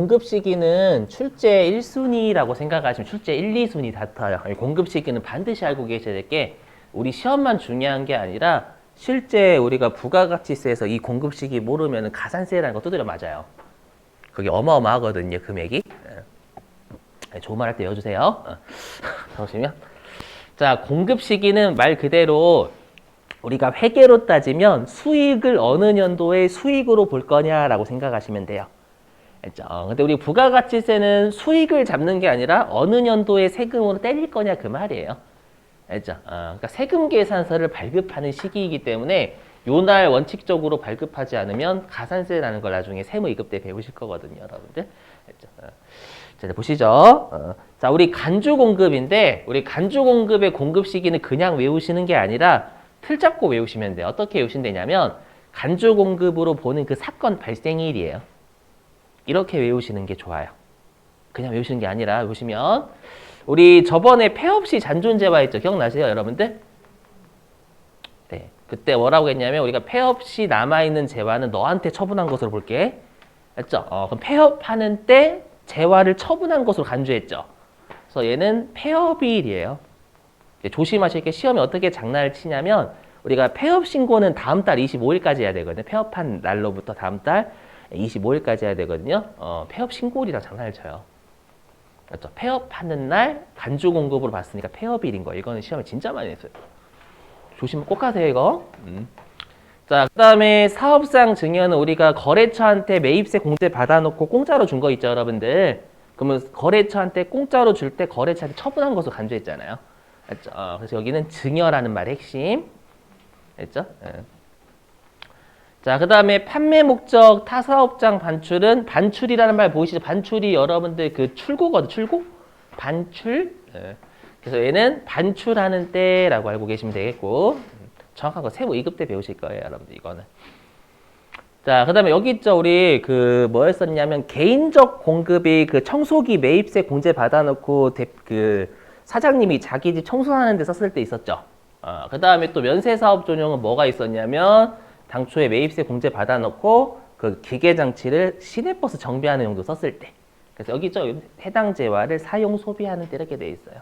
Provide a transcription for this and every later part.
공급 시기는 출제 1순위라고 생각하시면 출제 1, 2순위 같아요. 공급 시기는 반드시 알고 계셔야 될 게 우리 시험만 중요한 게 아니라 실제 우리가 부가가치세에서 이 공급 시기 모르면 가산세라는 거 두드려 맞아요. 그게 어마어마하거든요, 금액이. 좋은 말 할 때 여주세요. 보시면 자, 공급 시기는 말 그대로 우리가 회계로 따지면 수익을 어느 년도에 수익으로 볼 거냐라고 생각하시면 돼요. 알죠? 근데 우리 부가가치세는 수익을 잡는 게 아니라 어느 년도에 세금으로 때릴 거냐 그 말이에요. 알죠? 그러니까 세금 계산서를 발급하는 시기이기 때문에 요날 원칙적으로 발급하지 않으면 가산세라는 걸 나중에 세무이급 때 배우실 거거든요, 여러분들. 알죠? 자, 보시죠. 자, 우리 간주 공급인데 우리 간주 공급의 공급 시기는 그냥 외우시는 게 아니라 틀 잡고 외우시면 돼요. 어떻게 외우신다냐면 간주 공급으로 보는 그 사건 발생일이에요. 이렇게 외우시는 게 좋아요. 그냥 외우시는 게 아니라 보시면 우리 저번에 폐업시 잔존재화 했죠. 기억나세요, 여러분들? 네, 그때 뭐라고 했냐면 우리가 폐업시 남아있는 재화는 너한테 처분한 것으로 볼게. 했죠? 그럼 폐업하는 때 재화를 처분한 것으로 간주했죠. 그래서 얘는 폐업일이에요. 조심하실 게 시험에 어떻게 장난을 치냐면 우리가 폐업 신고는 다음 달 25일까지 해야 되거든요. 폐업한 날로부터 다음 달 25일까지 해야 되거든요. 폐업 신고일이랑 장난을 쳐요. 그렇죠? 폐업하는 날 간주 공급으로 봤으니까 폐업일인 거예요. 이거는 시험에 진짜 많이 했어요. 조심 꼭 하세요, 이거. 자, 그 다음에 사업상 증여는 우리가 거래처한테 매입세 공제 받아놓고 공짜로 준 거 있죠, 여러분들. 그러면 거래처한테 공짜로 줄 때 거래처한테 처분한 것으로 간주했잖아요. 알죠? 그래서 여기는 증여라는 말의 핵심. 알죠? 자, 그 다음에 판매 목적 타사업장 반출은 반출이라는 말 보이시죠? 반출이 여러분들 그 출고거든, 출고? 반출. 그래서 얘는 반출하는 때라고 알고 계시면 되겠고, 정확한 거 세무 2급 때 배우실 거예요, 여러분들, 이거는. 자, 그 다음에 여기 있죠, 우리 그 뭐였었냐면 개인적 공급이 그 청소기 매입세 공제 받아놓고 그 사장님이 자기 집 청소하는 데 썼을 때 있었죠. 그 다음에 또 면세사업 전용은 뭐가 있었냐면 당초에 매입세 공제 받아놓고 그 기계장치를 시내버스 정비하는 용도 썼을 때. 그래서 여기 있죠, 해당 재화를 사용 소비하는 때 이렇게 돼 있어요.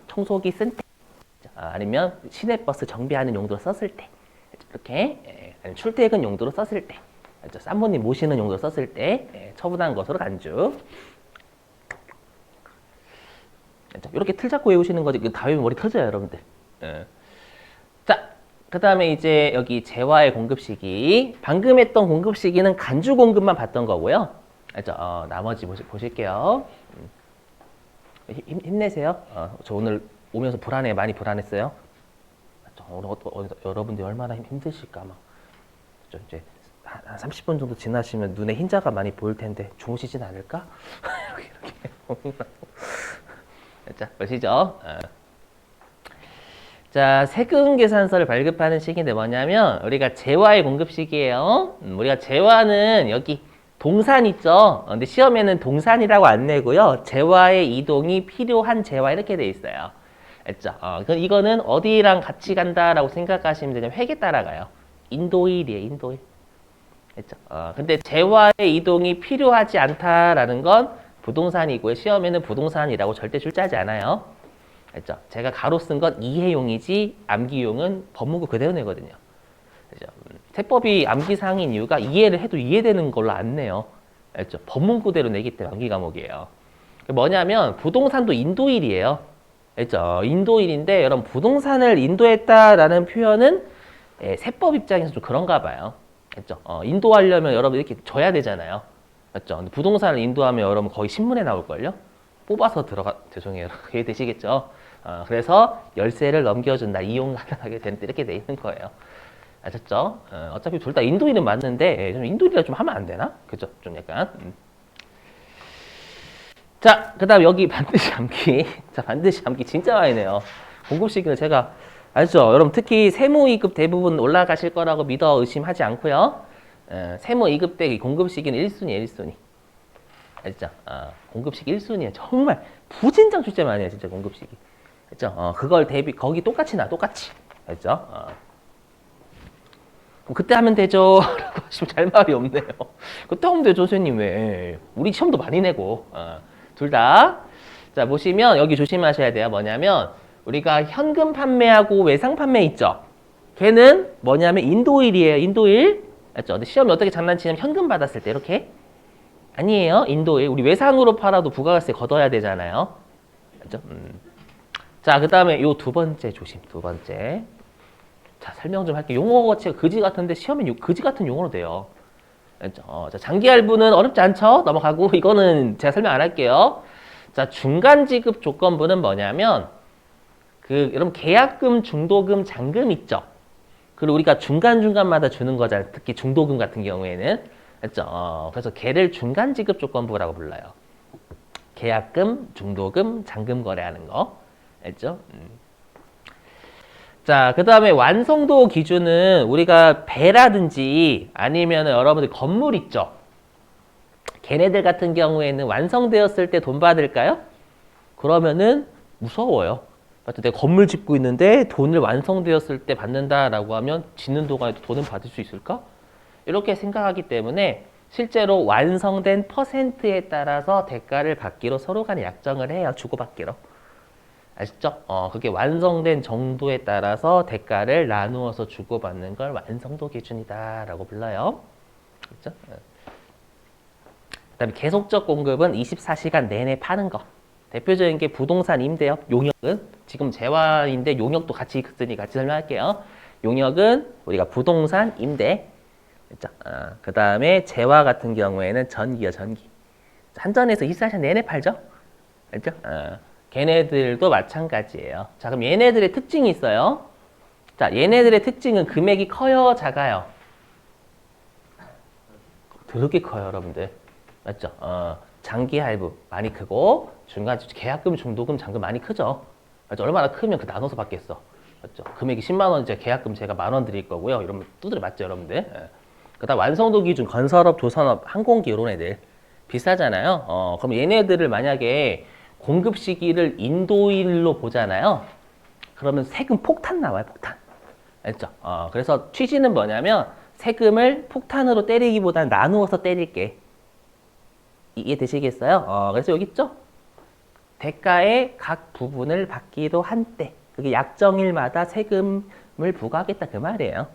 청소기 쓴 때, 아니면 시내버스 정비하는 용도로 썼을 때, 이렇게 출퇴근 용도로 썼을 때, 쌈모님 모시는 용도로 썼을 때 처분한 것으로 간주. 이렇게 틀 잡고 외우시는 거지. 다 외우면 머리 터져요, 여러분들. 자, 그 다음에 이제 여기 재화의 공급 시기. 방금 했던 공급 시기는 간주 공급만 봤던 거고요. 알죠? 나머지 보실게요. 힘내세요. 저 오늘 오면서 많이 불안했어요. 오늘 여러분들이 얼마나 힘드실까 막. 이제 한 30분 정도 지나시면 눈에 흰자가 많이 보일 텐데 주무시진 않을까? 이렇게. 자, 보시죠. 자, 세금 계산서를 발급하는 시기인데 뭐냐면 우리가 재화의 공급 시기예요. 우리가 재화는 여기 동산 있죠. 근데 시험에는 동산이라고 안 내고요. 재화의 이동이 필요한 재화 이렇게 돼 있어요. 알죠? 이거는 어디랑 같이 간다라고 생각하시면 되냐면 획에 따라가요. 인도일이에요, 인도일. 알죠? 근데 재화의 이동이 필요하지 않다라는 건 부동산이고요. 시험에는 부동산이라고 절대 출제하지 않아요. 알죠? 제가 가로 쓴 건 이해용이지 암기용은 법문구 그대로 내거든요. 그죠? 세법이 암기사항인 이유가 이해를 해도 이해되는 걸로 안 내요. 알죠? 법문구대로 내기 때문에 암기 과목이에요. 뭐냐면 부동산도 인도일이에요. 알죠? 인도일인데 여러분 부동산을 인도했다라는 표현은 세법 입장에서 좀 그런가 봐요. 알죠? 인도하려면 여러분 이렇게 줘야 되잖아요. 맞죠? 근데 부동산을 인도하면 여러분 거의 신문에 나올걸요? 뽑아서 죄송해요. 이해되시겠죠? 그래서 열쇠를 넘겨준다, 이용 가능하게 되는데 이렇게 돼 있는 거예요. 아셨죠? 어차피 둘 다 인도인은 맞는데 인도인이라 좀 하면 안 되나? 그죠? 좀 약간. 자, 그 다음 여기 반드시 암기. 자, 반드시 암기 진짜 많이 내요. 공급 시기는 제가 알죠? 여러분 특히 세무 2급 대부분 올라가실 거라고 믿어 의심하지 않고요. 세무 2급 때 공급 시기는 1순위예요, 1순위. 알죠? 공급 시기 1순위예요. 정말 부진장 출제 많이 해요, 진짜 공급 시기. 알죠? 그걸 거기 똑같이 나, 똑같이. 알죠? 그럼 그때 하면 되죠. 라고 하시면 잘 말이 없네요. 그때 하면 되죠, 선생님. 왜? 우리 시험도 많이 내고. 둘 다. 자, 보시면 여기 조심하셔야 돼요. 뭐냐면 우리가 현금 판매하고 외상 판매 있죠. 걔는 뭐냐면 인도일이에요. 인도일. 맞죠? 근데 시험이 어떻게 장난치냐면 현금 받았을 때 이렇게. 아니에요. 인도일. 우리 외상으로 팔아도 부가가세 걷어야 되잖아요. 맞죠? 자, 그 다음에 요 두 번째 조심. 두 번째. 자, 설명 좀 할게요. 용어가 제가 그지 같은데 시험에 그지 같은 용어로 돼요. 자, 장기 할부는 어렵지 않죠? 넘어가고 이거는 제가 설명 안 할게요. 자, 중간 지급 조건부는 뭐냐면 여러분 계약금, 중도금, 잔금 있죠? 그리고 우리가 중간중간마다 주는 거잖아요. 특히 중도금 같은 경우에는. 맞죠? 그래서 걔를 중간 지급 조건부라고 불러요. 계약금, 중도금, 잔금 거래하는 거. 알죠? 자, 그 다음에 완성도 기준은 우리가 배라든지 아니면 여러분들 건물 있죠? 걔네들 같은 경우에는 완성되었을 때 돈 받을까요? 그러면은 무서워요. 맞죠? 내가 건물 짓고 있는데 돈을 완성되었을 때 받는다라고 하면 짓는 동안에도 돈을 받을 수 있을까? 이렇게 생각하기 때문에 실제로 완성된 퍼센트에 따라서 대가를 받기로 서로 간에 약정을 해요. 주고받기로. 아시죠? 그게 완성된 정도에 따라서 대가를 나누어서 주고받는 걸 완성도 기준이다라고 불러요. 그렇죠? 그다음에 계속적 공급은 24시간 내내 파는 거. 대표적인 게 부동산 임대업, 용역은 지금 재화인데 용역도 같이 있으니 같이 설명할게요. 용역은 우리가 부동산 임대. 그렇죠? 그 다음에 재화 같은 경우에는 전기요, 전기. 한전에서 24시간 내내 팔죠? 알죠? 걔네들도 마찬가지예요. 자, 그럼 얘네들의 특징이 있어요. 자, 얘네들의 특징은 금액이 커요, 작아요? 더럽게 커요, 여러분들. 맞죠? 장기 할부 많이 크고 중간 계약금, 중도금, 잔금 많이 크죠? 맞죠? 얼마나 크면 그 나눠서 받겠어. 맞죠? 금액이 10만 원이제 계약금 제가 10,000원 드릴 거고요. 이러면 두드려 맞죠, 여러분들? 그다음 완성도 기준 건설업, 조선업, 항공기 이런 애들 비싸잖아요. 그럼 얘네들을 만약에 공급 시기를 인도일로 보잖아요. 그러면 세금 폭탄 나와요, 폭탄. 알죠? 그래서 취지는 뭐냐면 세금을 폭탄으로 때리기보다는 나누어서 때릴게. 이해되시겠어요? 그래서 여기 있죠? 대가의 각 부분을 받기로 한때. 그게 약정일마다 세금을 부과하겠다 그 말이에요.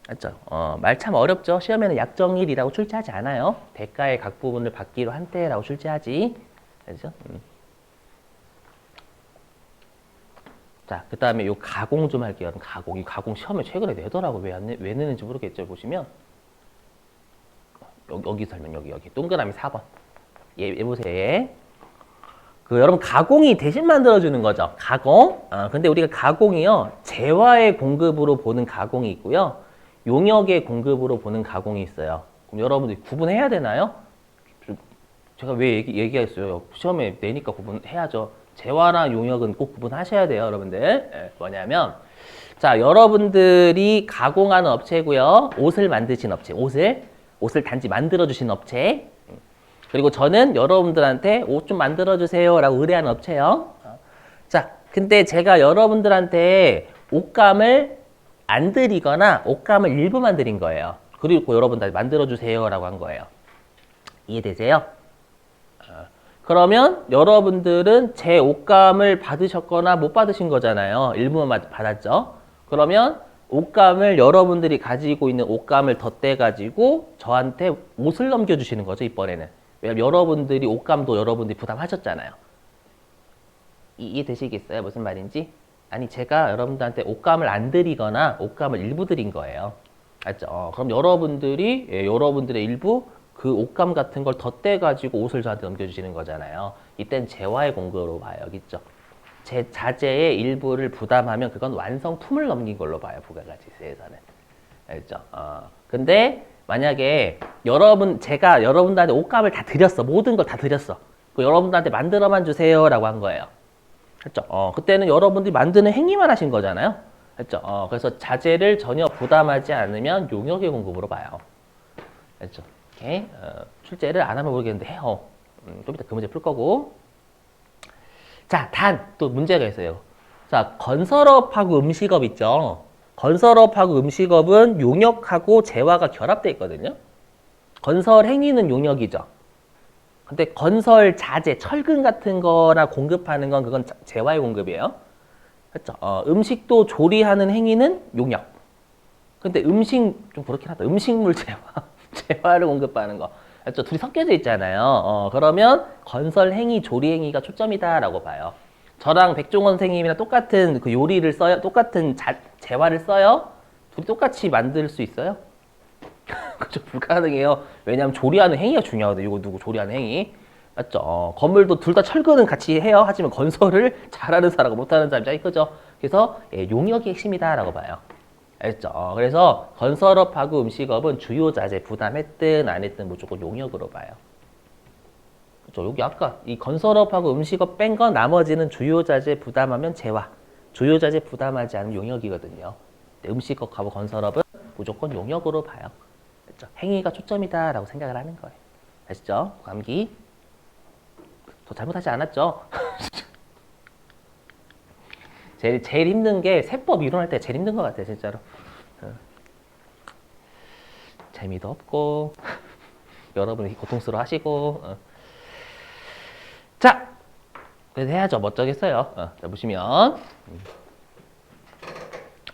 맞죠? 말 참 어렵죠? 시험에는 약정일이라고 출제하지 않아요. 대가의 각 부분을 받기로 한때라고 출제하지. 알죠? 자, 그 다음에 요 가공 좀 할게요. 가공. 이 가공 시험에 최근에 내더라고. 왜 내는지 모르겠죠. 보시면. 여기 설명, 여기. 동그라미 4번. 얘 보세요. 여러분, 가공이 대신 만들어주는 거죠. 가공. 근데 우리가 가공이요. 재화의 공급으로 보는 가공이 있고요. 용역의 공급으로 보는 가공이 있어요. 그럼 여러분들이 구분해야 되나요? 제가 왜 얘기했어요? 시험에 내니까 구분해야죠. 재화랑 용역은 꼭 구분하셔야 돼요, 여러분들. 뭐냐면, 자, 여러분들이 가공하는 업체고요. 옷을 만드신 업체, 옷을 단지 만들어주신 업체. 그리고 저는 여러분들한테 옷 좀 만들어주세요 라고 의뢰하는 업체요. 자, 근데 제가 여러분들한테 옷감을 안 드리거나 옷감을 일부만 드린 거예요. 그리고 여러분들 만들어주세요 라고 한 거예요. 이해되세요? 그러면 여러분들은 제 옷감을 받으셨거나 못 받으신 거잖아요. 일부만 받았죠. 그러면 옷감을 여러분들이 가지고 있는 옷감을 덧대가지고 저한테 옷을 넘겨주시는 거죠, 이번에는. 왜냐면 여러분들이 옷감도 여러분들이 부담하셨잖아요. 이해되시겠어요? 무슨 말인지? 아니, 제가 여러분들한테 옷감을 안 드리거나 옷감을 일부 드린 거예요. 알죠? 그럼 여러분들의 일부 그 옷감 같은 걸 덧대가지고 옷을 저한테 넘겨주시는 거잖아요. 이땐 재화의 공급으로 봐요. 여기 있죠? 제 자재의 일부를 부담하면 그건 완성품을 넘긴 걸로 봐요. 부가가치세에서는. 알죠? 근데 만약에 제가 여러분들한테 옷감을 다 드렸어. 모든 걸 다 드렸어. 여러분들한테 만들어만 주세요라고 한 거예요. 그렇죠? 그때는 여러분들이 만드는 행위만 하신 거잖아요. 그렇죠? 그래서 자재를 전혀 부담하지 않으면 용역의 공급으로 봐요. 그렇죠? 이렇게 출제를 안 하면 모르겠는데 해요. 좀 이따 그 문제 풀 거고. 자, 또 문제가 있어요. 자, 건설업하고 음식업 있죠? 건설업하고 음식업은 용역하고 재화가 결합되어 있거든요. 건설 행위는 용역이죠. 근데 건설 자재, 철근 같은 거나 공급하는 건 그건 재화의 공급이에요. 그렇죠? 음식도 조리하는 행위는 용역. 근데 음식 좀 그렇긴 하다. 음식물 재화, 재화를 공급하는 거. 그렇죠? 둘이 섞여져 있잖아요. 그러면 건설 행위, 조리 행위가 초점이다라고 봐요. 저랑 백종원 선생님이랑 똑같은 그 요리를 써요. 똑같은 재화를 써요. 둘이 똑같이 만들 수 있어요? 그죠? 불가능해요. 왜냐하면 조리하는 행위가 중요하거든요. 이거 누구 조리하는 행위. 맞죠? 건물도 둘 다 철거는 같이 해요. 하지만 건설을 잘하는 사람과 못하는 사람이 차이 크죠. 그래서 용역이 핵심이다라고 봐요. 알겠죠? 그래서 건설업하고 음식업은 주요 자재 부담했든 안 했든 무조건 용역으로 봐요. 그렇죠? 여기 아까 이 건설업하고 음식업 뺀 건 나머지는 주요 자재 부담하면 재화, 주요 자재 부담하지 않으면 용역이거든요. 음식업하고 건설업은 무조건 용역으로 봐요. 그렇죠? 행위가 초점이다라고 생각을 하는 거예요. 아시죠? 암기. 더 잘못하지 않았죠? 제일 힘든 게 세법 이론할 때 제일 힘든 것 같아요, 진짜로. 재미도 없고 여러분이 고통스러워 하시고. 자, 그래서 해야죠. 멋쩍겠어요. 자, 보시면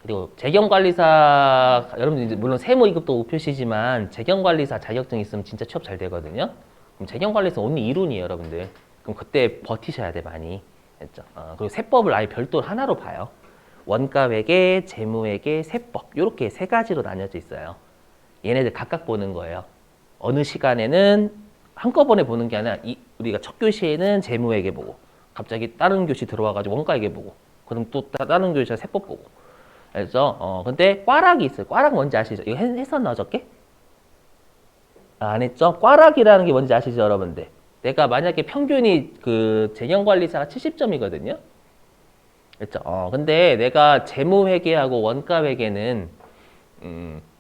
그리고 재경관리사 여러분들 이제 물론 세무 2급도 5표시지만 재경관리사 자격증 있으면 진짜 취업 잘 되거든요. 그럼 재경관리사 only 이론이에요, 여러분들. 그럼 그때 버티셔야 돼 많이. 했죠. 그리고 세법을 아예 별도로 하나로 봐요. 원가회계, 재무회계, 세법 이렇게 세 가지로 나뉘어져 있어요. 얘네들 각각 보는 거예요. 어느 시간에는 한꺼번에 보는 게 아니라 우리가 첫 교시에는 재무회계 보고 갑자기 다른 교시 들어와가지고 원가회계 보고 그럼 또 다른 교시에 세법 보고. 알죠? 근데 꽈락이 있어요. 꽈락 뭔지 아시죠? 이거 했었나 어저께? 안 했죠? 꽈락이라는 게 뭔지 아시죠, 여러분들? 내가 만약에 평균이 그 재경관리사가 70점이거든요. 그렇죠? 근데 내가 재무회계하고 원가회계는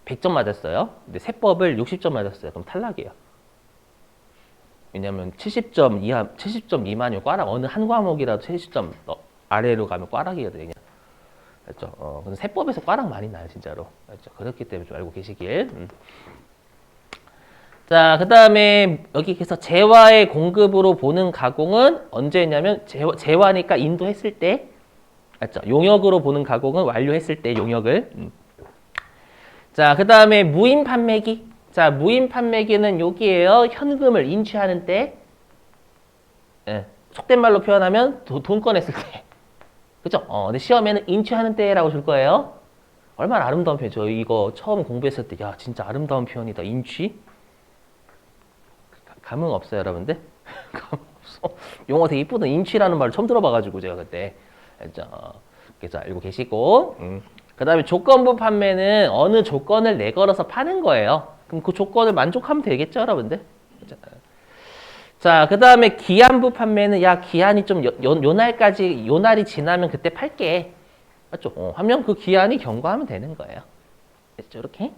100점 맞았어요. 근데 세법을 60점 맞았어요. 그럼 탈락이에요. 왜냐면 70점 미만이면 꽈락 어느 한 과목이라도 70점 아래로 가면 꽈락이거든요. 그렇죠? 근데 세법에서 꽈락 많이 나요, 진짜로. 그렇죠? 그렇기 때문에 좀 알고 계시길. 자, 그 다음에 여기에서 재화의 공급으로 보는 가공은 언제 했냐면 재화니까 인도했을 때, 맞죠? 용역으로 보는 가공은 완료했을 때 용역을. 자, 그 다음에 무인 판매기. 자, 무인 판매기는 여기에요. 현금을 인취하는 때, 속된 말로 표현하면 돈 꺼냈을 때. 그죠? 근데 시험에는 인취하는 때라고 줄 거예요. 얼마나 아름다운 표현이죠. 이거 처음 공부했을 때, 야, 진짜 아름다운 표현이다. 인취? 감흥 없어요, 여러분들? 감흥 없어. 용어 되게 이쁘다. 인취라는 말을 처음 들어봐가지고 제가 그때. 그래서 알고 계시고. 그 다음에 조건부 판매는 어느 조건을 내걸어서 파는 거예요. 그럼 그 조건을 만족하면 되겠죠, 여러분들? 자, 그 다음에 기한부 판매는 야, 기한이 좀 요 날이 지나면 그때 팔게. 맞죠? 하면 그 기한이 경과하면 되는 거예요. 됐죠, 이렇게?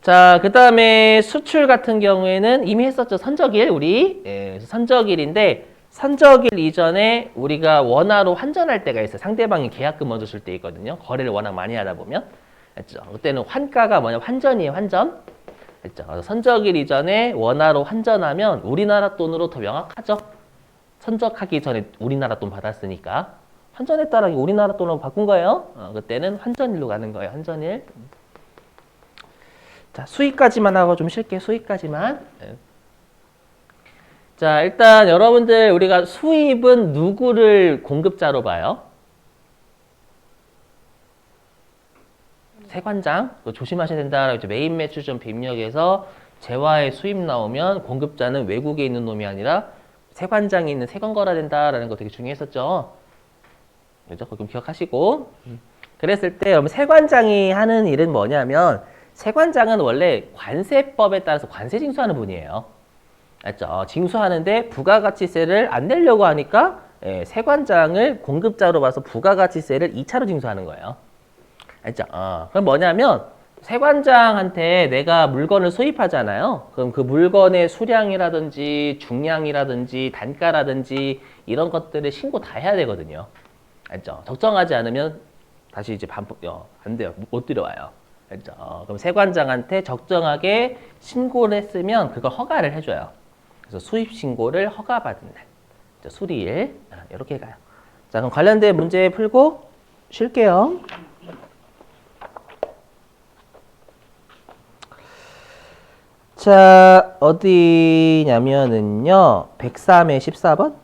자, 그 다음에 수출 같은 경우에는 이미 했었죠. 선적일, 우리. 선적일인데, 선적일 이전에 우리가 원화로 환전할 때가 있어요. 상대방이 계약금 먼저 줄 때 있거든요. 거래를 워낙 많이 하다 보면. 그렇죠? 그때는 환가가 뭐냐? 환전이에요, 환전. 그렇죠? 선적일 이전에 원화로 환전하면 우리나라 돈으로 더 명확하죠. 선적하기 전에 우리나라 돈 받았으니까. 환전했다라는 게 우리나라 돈으로 바꾼 거예요. 그때는 환전일로 가는 거예요, 환전일. 자, 수익까지만 하고 좀 쉴게요. 수익까지만. 자, 일단 여러분들 우리가 수입은 누구를 공급자로 봐요? 세관장. 조심하셔야 된다. 메인 매출점 입력에서 재화의 수입 나오면 공급자는 외국에 있는 놈이 아니라 세관장에 있는 세관 거라 된다라는 거 되게 중요했었죠. 그죠? 그거 좀 기억하시고. 그랬을 때 여러분 세관장이 하는 일은 뭐냐면 세관장은 원래 관세법에 따라서 관세 징수하는 분이에요. 알죠? 징수하는데 부가가치세를 안 내려고 하니까 세관장을 공급자로 봐서 부가가치세를 2차로 징수하는 거예요. 알죠? 그럼 뭐냐면 세관장한테 내가 물건을 수입하잖아요. 그럼 그 물건의 수량이라든지 중량이라든지 단가라든지 이런 것들을 신고 다 해야 되거든요. 알죠? 적정하지 않으면 다시 이제 안 돼요. 못 들여와요. 알죠? 그럼 세관장한테 적정하게 신고를 했으면 그거 허가를 해줘요. 그래서 수입 신고를 허가받은 날. 수리일. 이렇게 가요. 자, 그럼 관련된 문제 풀고 쉴게요. 자, 어디냐면은요. 103의 14번.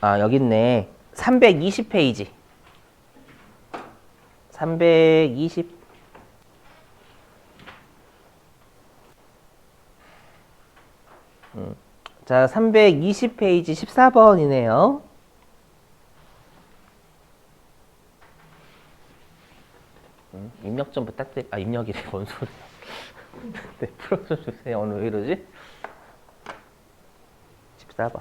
아, 여기 있네. 320페이지. 320. 자, 320페이지 14번이네요. 입력 좀 부탁드려. 아, 입력이래. 뭔 소리야. 네, 풀어줘 주세요. 오늘 왜 이러지? 14번.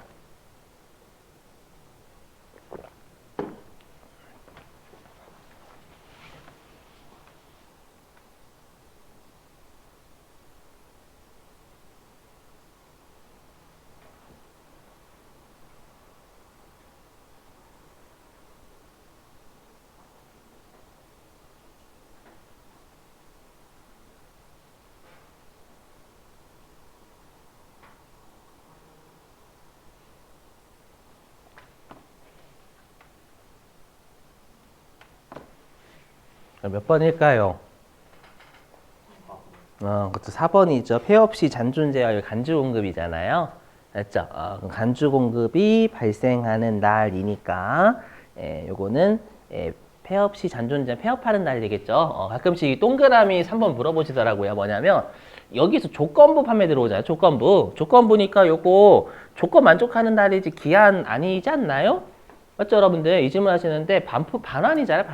몇 번일까요? 그것도 4번이죠. 폐 없이 잔존재와 간주 공급이잖아요. 맞죠? 간주 공급이 발생하는 날이니까 요거는 폐 없이 잔존재, 폐업하는 날이겠죠. 가끔씩 동그라미 3번 물어보시더라고요. 뭐냐면 여기서 조건부 판매 들어오잖아요. 조건부니까 요거 조건 만족하는 날이지 기한 아니지 않나요? 맞죠, 여러분들? 이 질문 하시는데 반환이잖아요.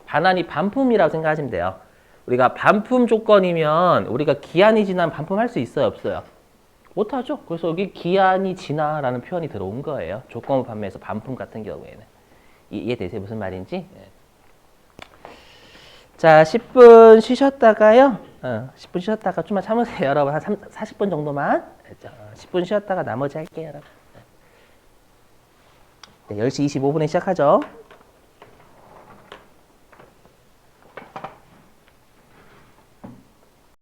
반환이 반품이라고 생각하시면 돼요. 우리가 반품 조건이면 우리가 기한이 지난 반품할 수 있어요, 없어요? 못하죠. 그래서 여기 기한이 지나라는 표현이 들어온 거예요. 조건부 판매에서 반품 같은 경우에는. 이해되세요? 무슨 말인지? 네. 자, 10분 쉬셨다가요. 10분 쉬었다가 좀만 참으세요, 여러분. 한 40분 정도만. 10분 쉬었다가 나머지 할게요, 여러분. 네, 10시 25분에 시작하죠.